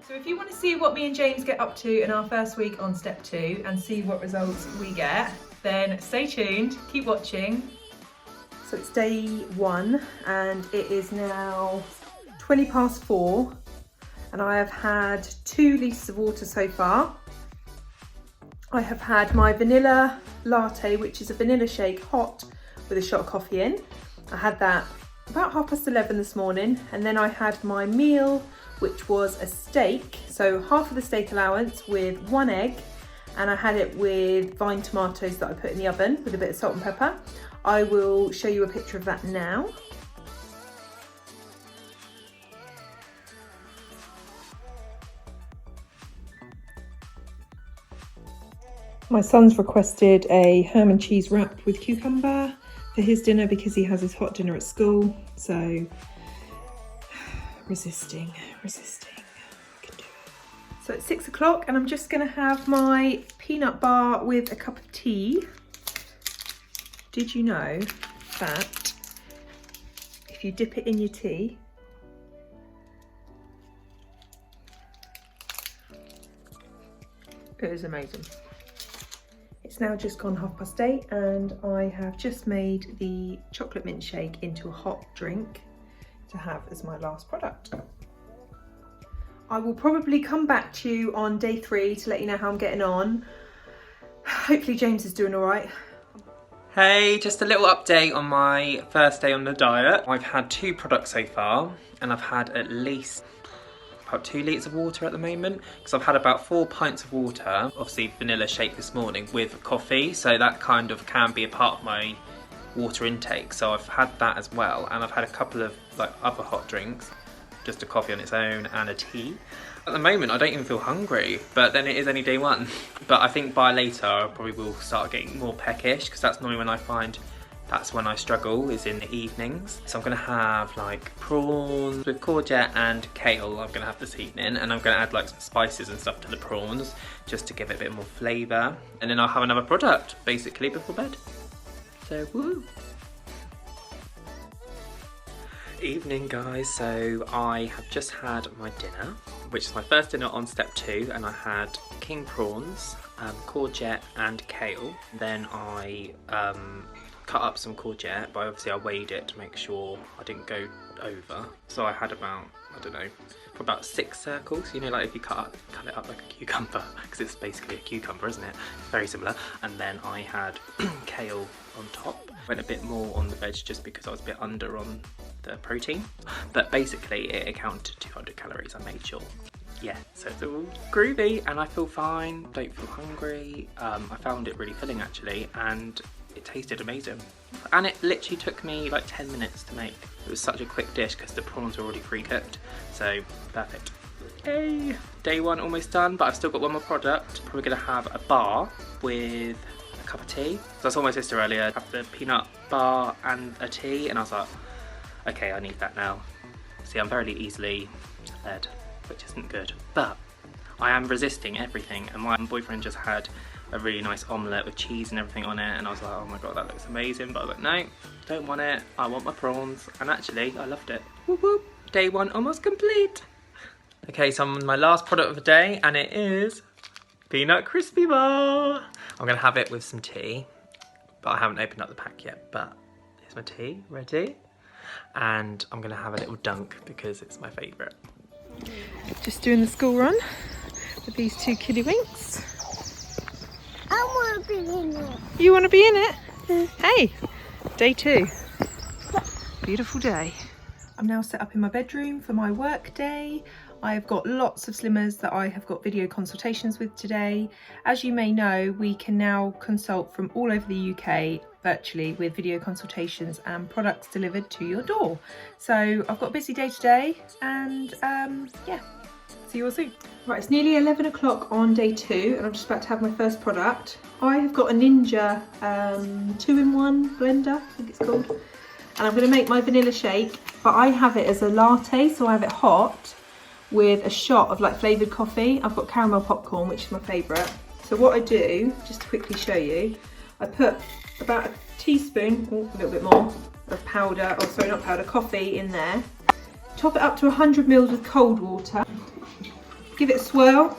So if you want to see what me and James get up to in our first week on step 2 and see what results we get, then stay tuned, keep watching. So it's day 1 and it is now 20 past 4 and I have had 2 litres of water so far. I have had my vanilla latte, which is a vanilla shake hot with a shot of coffee in. I had that about 11:30 this morning, and then I had my meal, which was a steak, so half of the steak allowance with 1 egg, and I had it with vine tomatoes that I put in the oven with a bit of salt and pepper. I will show you a picture of that now. My son's requested a ham and cheese wrap with cucumber for his dinner because he has his hot dinner at school. So resisting. I can do it. So it's 6 o'clock and I'm just gonna have my peanut bar with a cup of tea. Did you know that if you dip it in your tea, it is amazing. It's now just gone 8:30 and I have just made the chocolate mint shake into a hot drink to have as my last product. I will probably come back to you on day 3 to let you know how I'm getting on. Hopefully James is doing all right. Hey, just a little update on my first day on the diet. I've had 2 products so far and I've had at least about 2 litres of water at the moment because I've had about 4 pints of water, obviously vanilla shake this morning with coffee, so that kind of can be a part of my water intake, so I've had that as well, and I've had a couple of like other hot drinks, just a coffee on its own and a tea. At the moment I don't even feel hungry, but then it is only day 1, but I think by later I probably will start getting more peckish because that's normally when I find that's when I struggle, is in the evenings. So I'm gonna have like prawns with courgette and kale I'm gonna have this evening, and I'm gonna add like some spices and stuff to the prawns just to give it a bit more flavour. And then I'll have another product basically before bed. So woo! Evening guys, so I have just had my dinner, which is my first dinner on step 2, and I had king prawns, courgette and kale. Then I cut up some courgette, but obviously I weighed it to make sure I didn't go over. So I had about, I don't know, for about 6 circles, you know, like if you cut it up like a cucumber, because it's basically a cucumber, isn't it? Very similar. And then I had kale on top. Went a bit more on the veg just because I was a bit under on the protein, but basically it accounted to 200 calories, I made sure. Yeah, so it's all groovy and I feel fine, don't feel hungry. I found it really filling actually, and it tasted amazing. And it literally took me like 10 minutes to make. It was such a quick dish because the prawns were already pre-cooked, so perfect. Hey, day 1 almost done, but I've still got 1 more product. Probably gonna have a bar with a cup of tea. So I saw my sister earlier have the peanut bar and a tea, and I was like, okay, I need that now. See, I'm very easily led, which isn't good, but I am resisting everything, and my boyfriend just had a really nice omelette with cheese and everything on it, and I was like, oh my god, that looks amazing, but I was like, no, don't want it, I want my prawns, and actually, I loved it. Whoop whoop, day 1 almost complete. Okay, so I'm on my last product of the day, and it is peanut crispy bar. I'm gonna have it with some tea, but I haven't opened up the pack yet, but here's my tea, ready? And I'm gonna have a little dunk because it's my favourite. Just doing the school run with these 2 kiddywinks. I want to be in it. You want to be in it? Hey, day 2. Beautiful day. I'm now set up in my bedroom for my work day. I've got lots of slimmers that I have got video consultations with today. As you may know, we can now consult from all over the UK virtually with video consultations and products delivered to your door. So I've got a busy day today, and yeah, see you all soon. Right, it's nearly 11 o'clock on day 2 and I'm just about to have my first product. I have got a Ninja 2-in-1 blender, I think it's called, and I'm going to make my vanilla shake, but I have it as a latte, so I have it hot with a shot of like flavoured coffee. I've got caramel popcorn, which is my favourite. So what I do, just to quickly show you, I put about a teaspoon, a little bit more, of powder, or sorry, not powder, coffee in there. Top it up to 100 ml with cold water. Give it a swirl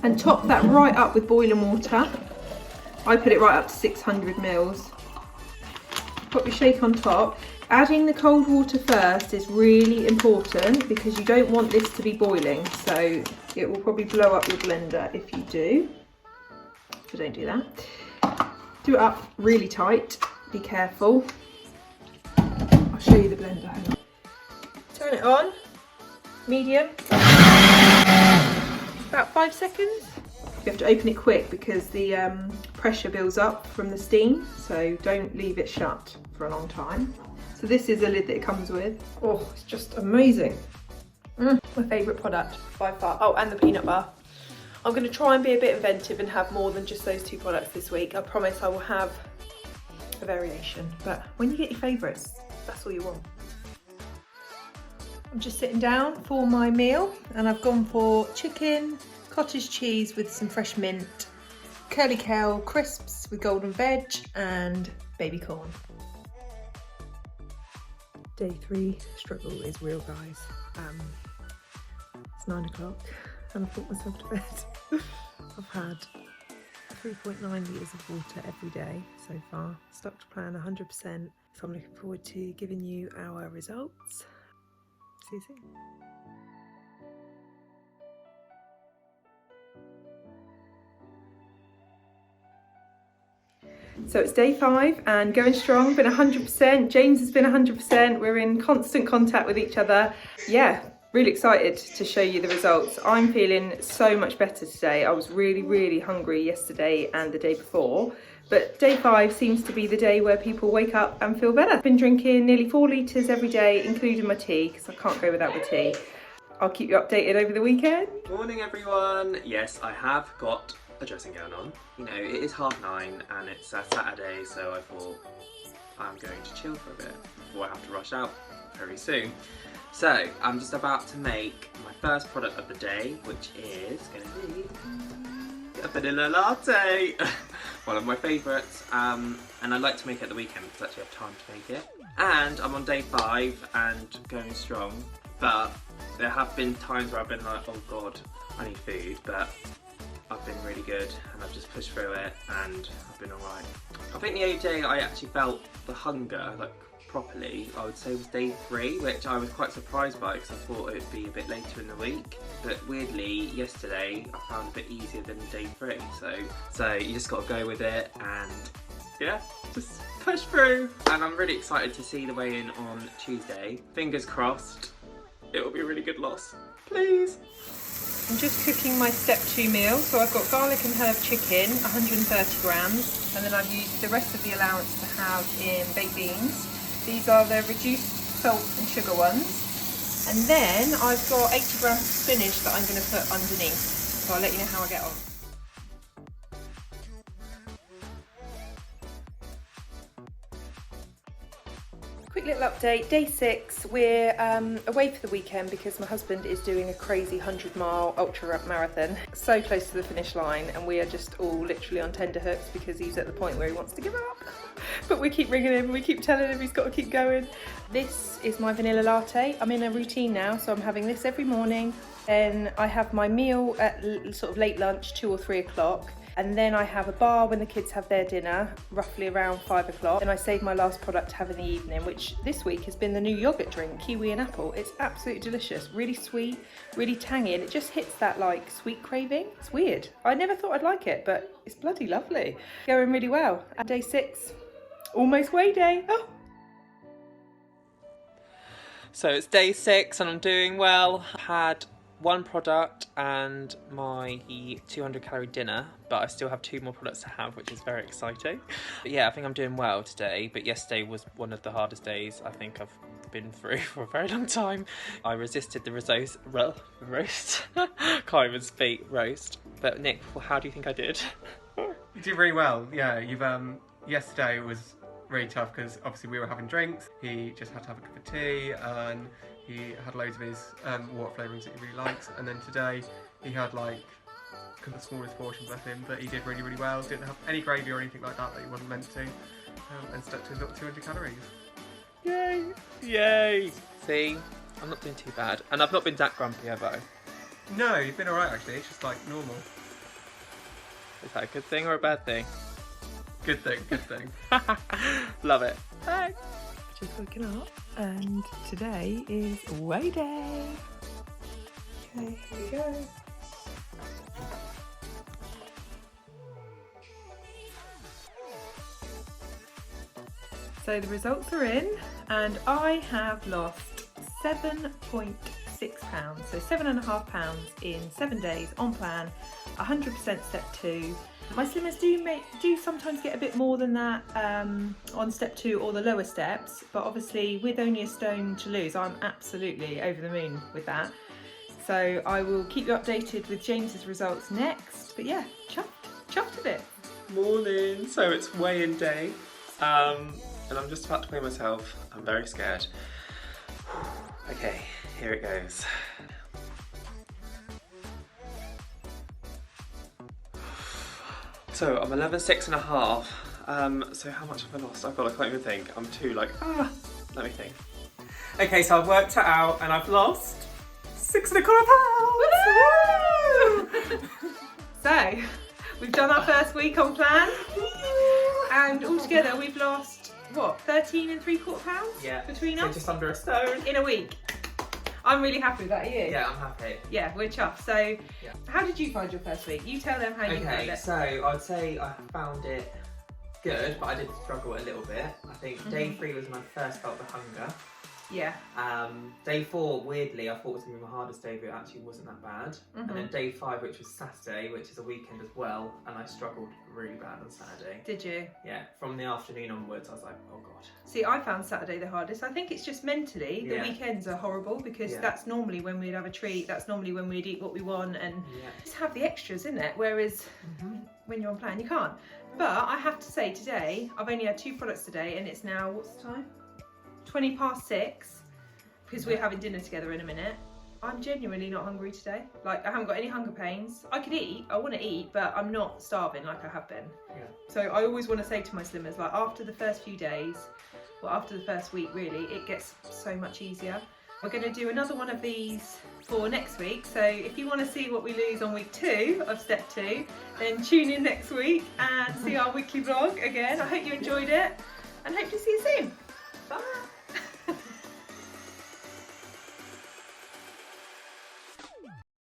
and top that right up with boiling water. I put it right up to 600 mils. Put your shake on top. Adding the cold water first is really important because you don't want this to be boiling, so it will probably blow up your blender if you do. So don't do that. Do it up really tight, be careful. I'll show you the blender, hang on. Turn it on, medium, about 5 seconds. You have to open it quick because the pressure builds up from the steam, so don't leave it shut for a long time. So this is a lid that it comes with. Oh, it's just amazing. My favourite product by far. Oh, and the peanut bar. I'm going to try and be a bit inventive and have more than just those 2 products this week. I promise I will have a variation, but when you get your favourites, that's all you want. I'm just sitting down for my meal and I've gone for chicken, cottage cheese with some fresh mint, curly kale crisps with golden veg and baby corn. Day 3 struggle is real, guys. It's 9 o'clock and I've put myself to bed. I've had 3.9 litres of water every day so far. Stuck to plan 100%. So I'm looking forward to giving you our results. See you soon. So it's day 5 and going strong, been 100%. James has been 100%. We're in constant contact with each other. Yeah, really excited to show you the results. I'm feeling so much better today. I was really hungry yesterday and the day before. But day 5 seems to be the day where people wake up and feel better. I've been drinking nearly 4 litres every day, including my tea, because I can't go without my tea. I'll keep you updated over the weekend. Morning everyone. Yes, I have got a dressing gown on. You know, it is 9:30 and it's a Saturday, so I thought I'm going to chill for a bit before I have to rush out very soon. So I'm just about to make my first product of the day, which is going to be a vanilla latte. One of my favourites, and I like to make it at the weekend because I actually have time to make it. And I'm on day 5 and going strong, but there have been times where I've been like, oh god, I need food, but I've been really good and I've just pushed through it and I've been alright. I think the only day I actually felt the hunger, like properly, I would say was day 3, which I was quite surprised by because I thought it would be a bit later in the week. But weirdly, yesterday I found a bit easier than day 3, so you just got to go with it and yeah, just push through. And I'm really excited to see the weigh-in on Tuesday. Fingers crossed, it will be a really good loss. Please. I'm just cooking my step 2 meal, so I've got garlic and herb chicken, 130 grams, and then I've used the rest of the allowance to have in baked beans. These are the reduced salt and sugar ones. And then I've got 80 grams of spinach that I'm going to put underneath, so I'll let you know how I get on. Quick little update, day 6, we're away for the weekend because my husband is doing a crazy 100-mile ultra marathon. So close to the finish line and we are just all literally on tenterhooks because he's at the point where he wants to give up. But we keep ringing him, we keep telling him he's got to keep going. This is my vanilla latte. I'm in a routine now, so I'm having this every morning. Then I have my meal at sort of late lunch, 2 or 3 o'clock. And then I have a bar when the kids have their dinner, roughly around 5 o'clock. And I save my last product to have in the evening, which this week has been the new yogurt drink, kiwi and apple. It's absolutely delicious, really sweet, really tangy, and it just hits that like sweet craving. It's weird. I never thought I'd like it, but it's bloody lovely. Going really well. And day 6, almost weigh day. Oh. So it's day 6 and I'm doing well. I had 1 product and my 200 calorie dinner, but I still have 2 more products to have, which is very exciting. But yeah, I think I'm doing well today, but yesterday was one of the hardest days I think I've been through for a very long time. I resisted the roast. Can't even speak, roast. But Nick, how do you think I did? You did really well. Yeah, you've yesterday was really tough because obviously we were having drinks. He just had to have a cup of tea and he had loads of his water flavourings that he really likes, and then today he had like the smallest portions of him, but he did really well. Didn't have any gravy or anything like that he wasn't meant to, and stuck to his little 200 calories. Yay! Yay! See, I'm not doing too bad, and I've not been that grumpy, have I? No, you've been alright actually. It's just like normal. Is that a good thing or a bad thing? Good thing, good thing. Love it. Thanks. Just waking up, and today is weigh day. Okay, here we go. So the results are in, and I have lost 7.6 pounds, so 7.5 pounds in 7 days on plan, 100% step 2. My slimmers do sometimes get a bit more than that on step 2 or the lower steps, but obviously with only a stone to lose, I'm absolutely over the moon with that. So I will keep you updated with James's results next, but yeah, chuffed a bit. Morning. So it's weigh-in day, and I'm just about to weigh myself. I'm very scared. Okay, here it goes. So I'm 11.6.5. So how much have I lost? I can't even think. I'm too like, let me think. Okay, so I've worked it out and I've lost 6.25 pounds. So we've done our first week on plan, and altogether we've lost, what, 13.75 pounds? Yeah, between so us? just under a stone. In a week. I'm really happy with that, are you? Yeah, I'm happy. Yeah, we're chuffed. So, how did you find your first week? You tell them how you found it. So I'd say I found it good, but I did struggle a little bit. I think day 3 was when I first felt the hunger. Yeah. Day 4, weirdly, I thought it was going to be my hardest day, but it actually wasn't that bad. And then day 5, which was Saturday, which is a weekend as well, and I struggled really bad on Saturday. Did you? Yeah, from the afternoon onwards, I was like, oh god. See, I found Saturday the hardest. I think it's just mentally, the weekends are horrible because that's normally when we'd have a treat, that's normally when we'd eat what we want and just have the extras, isn't it? Whereas when you're on plan, you can't. But I have to say today, I've only had 2 products today and it's now, what's the time? 20 past 6, because we're having dinner together in a minute. I'm genuinely not hungry today. Like, I haven't got any hunger pains. I could eat, I want to eat, but I'm not starving like I have been. Yeah. So I always want to say to my slimmers, like, after the first few days, well, after the first week really, it gets so much easier. We're going to do another one of these for next week, so if you want to see what we lose on week 2 of step 2, then tune in next week and see our weekly vlog again. I hope you enjoyed it and hope to see you soon. Bye!